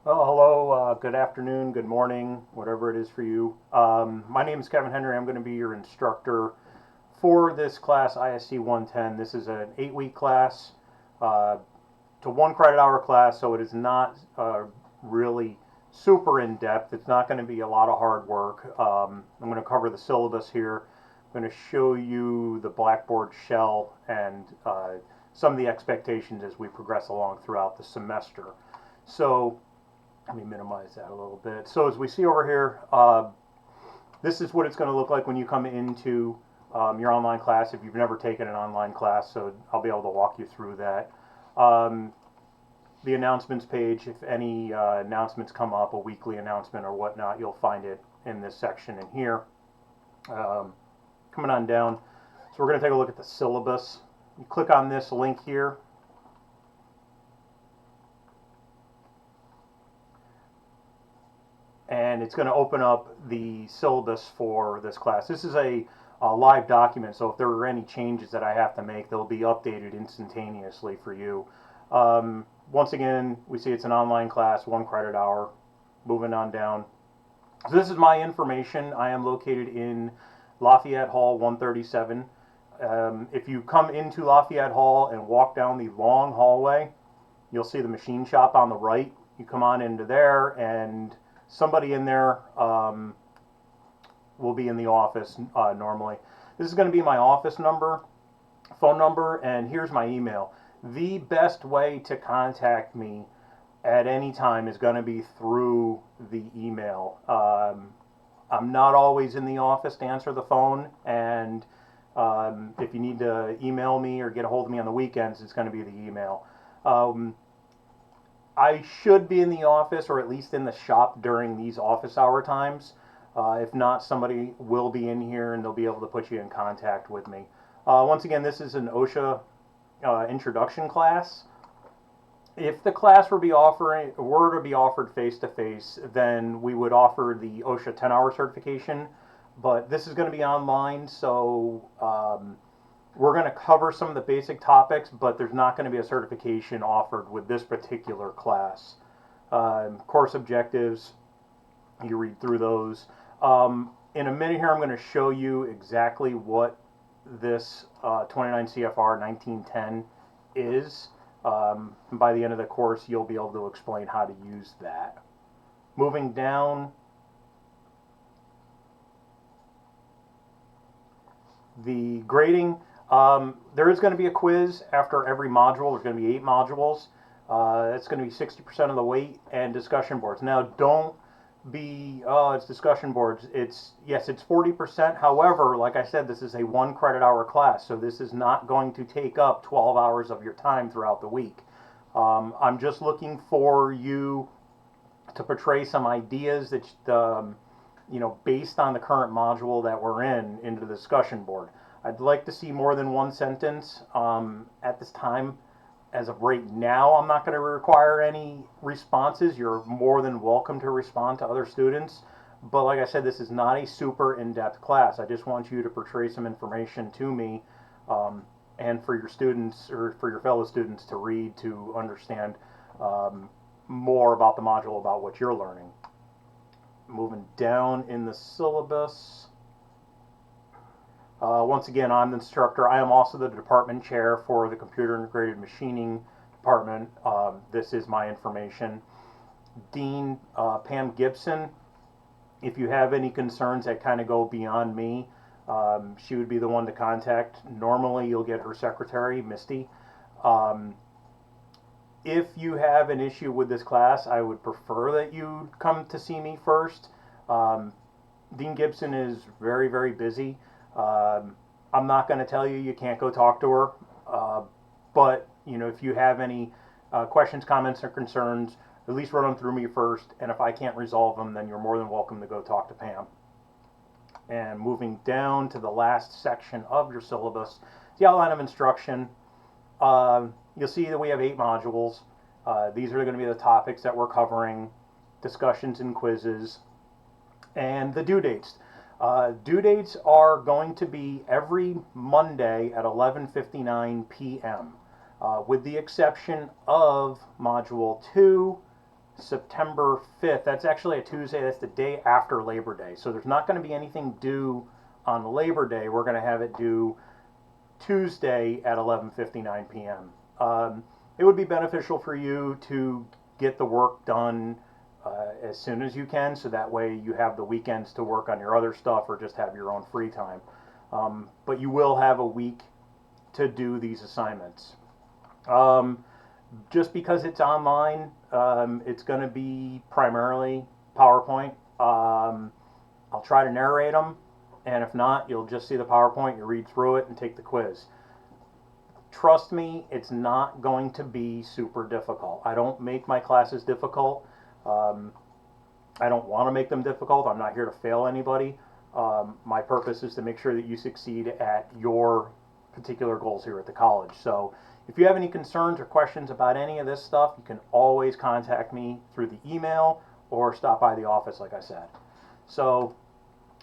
Well, hello, good afternoon, good morning, whatever it is for you. My name is Kevin Henry. I'm going to be your instructor for this class, ISC 110. This is an 8-week class, to 1 credit hour class, so it is not really super in depth. It's not going to be a lot of hard work. I'm going to cover the syllabus here. I'm going to show you the Blackboard shell and some of the expectations as we progress along throughout the semester. So, let me minimize that a little bit. So as we see over here, this is what it's going to look like when you come into your online class if you've never taken an online class, so I'll be able to walk you through that. Um, the announcements page, if any announcements come up, a weekly announcement or whatnot, you'll find it in this section in here. Coming on down, so we're going to take a look at the syllabus. You click on this link here, and it's going to open up the syllabus for this class. This is a live document, so if there are any changes that I have to make, they'll be updated instantaneously for you. Once again, we see it's an online class, 1 credit hour. Moving on down. So this is my information. I am located in Lafayette Hall 137. If you come into Lafayette Hall and walk down the long hallway, you'll see the machine shop on the right. You come on into there, and somebody in there will be in the office normally. This is going to be my office number, phone number, and here's my email. The best way to contact me at any time is going to be through the email. I'm not always in the office to answer the phone, and if you need to email me or get a hold of me on the weekends, it's going to be the email. I should be in the office or at least in the shop during these office hour times. If not, somebody will be in here and they'll be able to put you in contact with me. Once again, this is an OSHA introduction class. If the class were to be offered face to face, then we would offer the OSHA 10-hour certification. But this is going to be online, so we're going to cover some of the basic topics, but there's not going to be a certification offered with this particular class. Course objectives, you read through those. In a minute here, I'm going to show you exactly what this 29 CFR 1910 is. By the end of the course, you'll be able to explain how to use that. Moving down, the grading. There is going to be a quiz after every module. There's going to be 8 modules. It's going to be 60% of the weight, and discussion boards. Now, don't be, oh, it's discussion boards. Yes, it's 40%. However, like I said, this is a 1 credit hour class, so this is not going to take up 12 hours of your time throughout the week. I'm just looking for you to portray some ideas that based on the current module that we're in, into the discussion board. I'd like to see more than one sentence at this time. As of right now, I'm not going to require any responses. You're more than welcome to respond to other students. But like I said, this is not a super in-depth class. I just want you to portray some information to me and for your students or for your fellow students to read to understand more about the module, about what you're learning. Moving down in the syllabus. Once again, I'm the instructor. I am also the department chair for the Computer Integrated Machining Department. This is my information. Dean Pam Gibson, if you have any concerns that kind of go beyond me, she would be the one to contact. Normally, you'll get her secretary, Misty. If you have an issue with this class, I would prefer that you come to see me first. Dean Gibson is very, very busy. I'm not going to tell you you can't go talk to her, but if you have any questions, comments, or concerns, at least run them through me first, and if I can't resolve them, then you're more than welcome to go talk to Pam. And moving down to the last section of your syllabus, the outline of instruction. You'll see that we have 8 modules. These are going to be the topics that we're covering, discussions and quizzes, and the due dates. Due dates are going to be every Monday at 11:59 p.m. With the exception of Module 2 September 5th. That's actually a Tuesday. That's the day after Labor Day. So there's not going to be anything due on Labor Day. We're going to have it due Tuesday at 11:59 p.m. It would be beneficial for you to get the work done as soon as you can, so that way you have the weekends to work on your other stuff or just have your own free time. But you will have a week to do these assignments. Just because it's online, it's going to be primarily PowerPoint. I'll try to narrate them, and if not, you'll just see the PowerPoint, you read through it, and take the quiz. Trust me, it's not going to be super difficult. I don't make my classes difficult. I don't want to make them difficult. I'm not here to fail anybody. My purpose is to make sure that you succeed at your particular goals here at the college. So if you have any concerns or questions about any of this stuff, you can always contact me through the email or stop by the office, like I said. So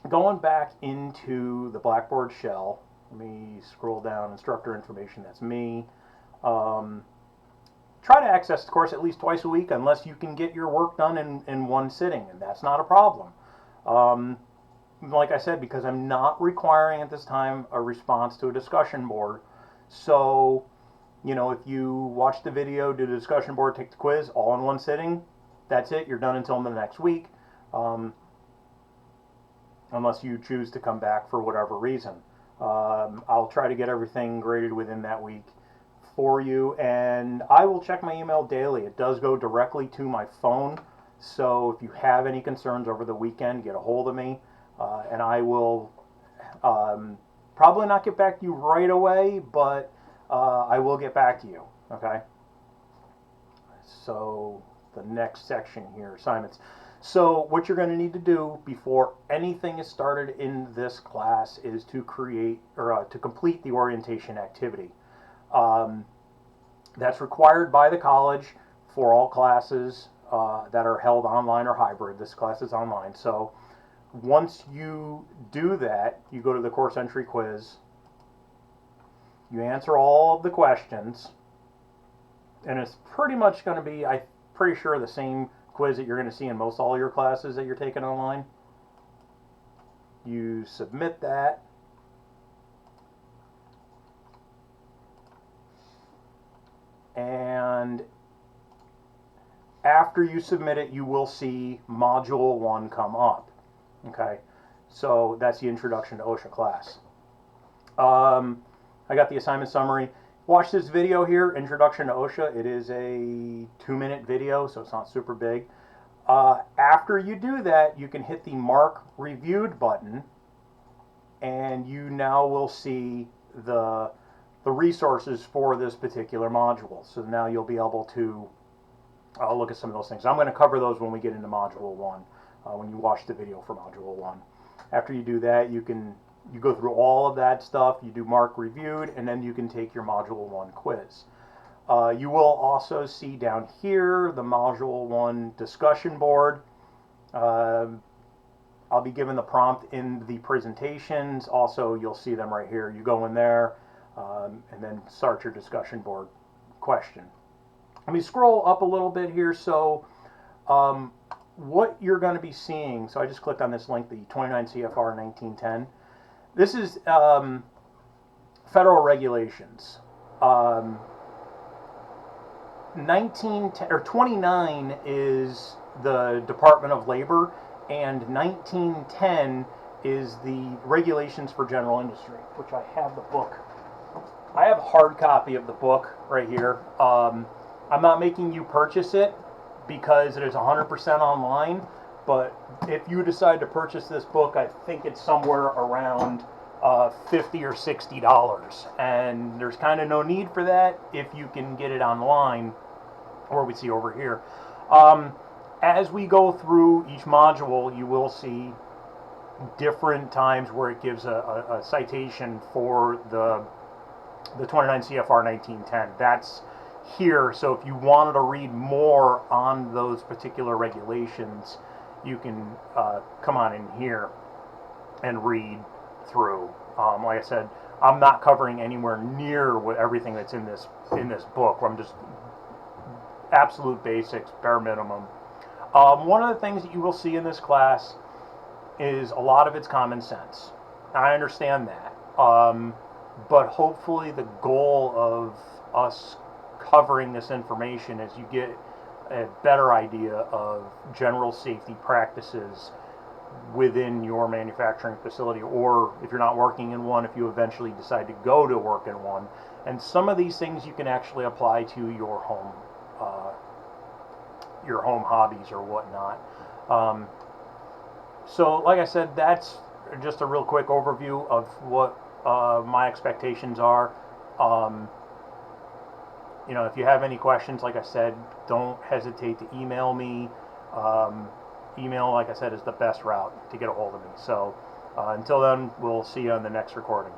going back into the Blackboard shell, let me scroll down, instructor information, that's me. Try to access the course at least twice a week unless you can get your work done in one sitting, and that's not a problem. Like I said, because I'm not requiring at this time a response to a discussion board. So, you know, if you watch the video, do the discussion board, take the quiz, all in one sitting, that's it. You're done until the next week, unless you choose to come back for whatever reason. I'll try to get everything graded within that week for you, and I will check my email daily. It does go directly to my phone, so if you have any concerns over the weekend, get a hold of me, and I will probably not get back to you right away, but I will get back to you, okay? So the next section here, assignments. So what you're going to need to do before anything is started in this class is to create or to complete the orientation activity. That's required by the college for all classes that are held online or hybrid. This class is online. So once you do that, you go to the course entry quiz. You answer all of the questions, and it's pretty much going to be, I'm pretty sure, the same quiz that you're going to see in most all your classes that you're taking online. You submit that. And after you submit it, you will see Module 1 come up. Okay, so that's the Introduction to OSHA class. I got the assignment summary. Watch this video here, Introduction to OSHA. It is a 2-minute video, so it's not super big. After you do that, you can hit the Mark Reviewed button, and you now will see the resources for this particular module. So now you'll be able to look at some of those things. I'm going to cover those when we get into Module 1, when you watch the video for Module 1. After you do that, you go through all of that stuff, you do Mark Reviewed, and then you can take your Module 1 quiz. You will also see down here the Module 1 discussion board. I'll be given the prompt in the presentations. Also, you'll see them right here. You go in there and then start your discussion board question. Let me scroll up a little bit here. So what you're going to be seeing, so I just clicked on this link, the 29 CFR 1910. This is federal regulations. 29 is the Department of Labor, and 1910 is the regulations for general industry, which I have the book. I have a hard copy of the book right here. I'm not making you purchase it because it is 100% online, but if you decide to purchase this book, I think it's somewhere around $50 or $60, and there's kind of no need for that if you can get it online, or we see over here. As we go through each module, you will see different times where it gives a citation for the 29 CFR 1910. That's here, so if you wanted to read more on those particular regulations, you can come on in here and read through. Like I said, I'm not covering anywhere near everything that's in this book. I'm just absolute basics, bare minimum. One of the things that you will see in this class is a lot of it's common sense. I understand that. But hopefully the goal of us covering this information is you get a better idea of general safety practices within your manufacturing facility, or if you're not working in one, if you eventually decide to go to work in one. And some of these things you can actually apply to your home hobbies or whatnot. So like I said, that's just a real quick overview of what my expectations are. If you have any questions, like I said, don't hesitate to email me. Email, like I said, is the best route to get a hold of me. So until then, we'll see you on the next recording.